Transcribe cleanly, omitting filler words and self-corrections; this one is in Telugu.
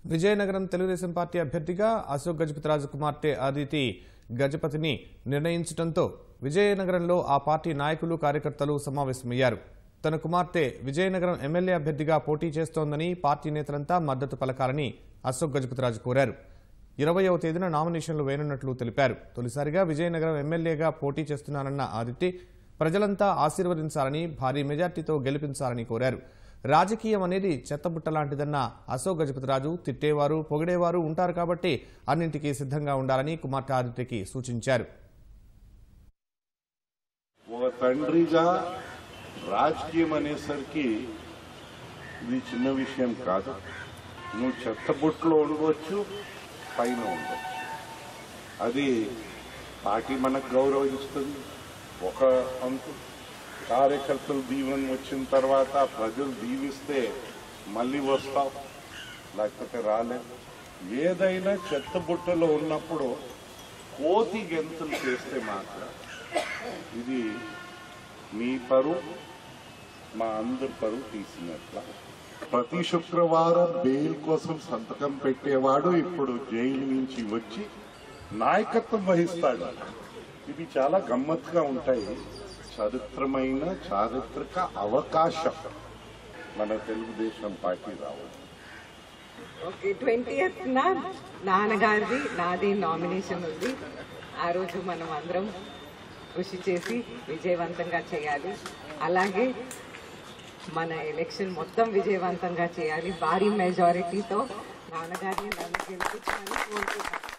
విజయనగరం తెలుగుదేశం పార్టీ అభ్యర్థిగా అశోక్ గజపతిరాజు కుమార్తె అదితి గజపతిని నిర్ణయించడంతో విజయనగరంలో ఆ పార్టీ నాయకులు కార్యకర్తలు సమావేశమయ్యారు. తన కుమార్తె విజయనగరం ఎమ్మెల్యే అభ్యర్థిగా పోటీ చేస్తోందని పార్టీ నేతలంతా మద్దతు పలకాలని అశోక్ గజపతిరాజు కోరారు. 20వ తేదీన నామినేషన్లు వేయనున్నట్లు తెలిపారు. తొలిసారిగా విజయనగరం ఎమ్మెల్యేగా పోటీ చేస్తున్నానన్న అదితి ప్రజలంతా ఆశీర్వదించాలని, భారీ మెజార్టీతో గెలిపించాలని కోరారు. రాజకీయం అనేది చెత్తబుట్ట లాంటిదన్న అశోక్ గజపతిరాజు తిట్టేవారు, పొగిడేవారు ఉంటారు కాబట్టి అన్నింటికీ సిద్ధంగా ఉండాలని కుమార్తె ఆదిత్యకి సూచించారు. ఒక తండ్రిగా రాజకీయం అనేసరికి ఇది చిన్న విషయం కాదు. నువ్వు చెత్తబుట్టలో ఉండవచ్చు, పైన ఉండవచ్చు. అది పార్టీ మనకు గౌరవిస్తుంది. ఒక అంతు కార్యకర్తలు దీవెన వచ్చిన తర్వాత ప్రజలు దీవిస్తే మళ్ళీ వస్తావు, లేకపోతే రాలేదు. ఏదైనా చెత్తబుట్టలో ఉన్నప్పుడు కోతి గెంతులు చేస్తే మాత్రం ఇది మీ పరువు, మా అందరి పరువు తీసినట్ల. ప్రతి శుక్రవారం బెయిల్ కోసం సంతకం పెట్టేవాడు ఇప్పుడు జైలు నుంచి వచ్చి నాయకత్వం వహిస్తాడు. ఇవి చాలా గమ్మత్తుగా ఉంటాయి. చారిత్రక అవకాశం మన తెలుగుదేశం పార్టీ రావాలి. ఓకే, 20th నాన్నగారిది నాది నామినేషన్ ఉంది. ఆ రోజు మనం అందరం కృషి చేసి విజయవంతంగా చేయాలి. అలాగే మన ఎలక్షన్ మొత్తం విజయవంతంగా చేయాలి. భారీ మెజారిటీతో నాన్నగారిని నన్ను గెలిపించాలని కోరుకుంటున్నాను.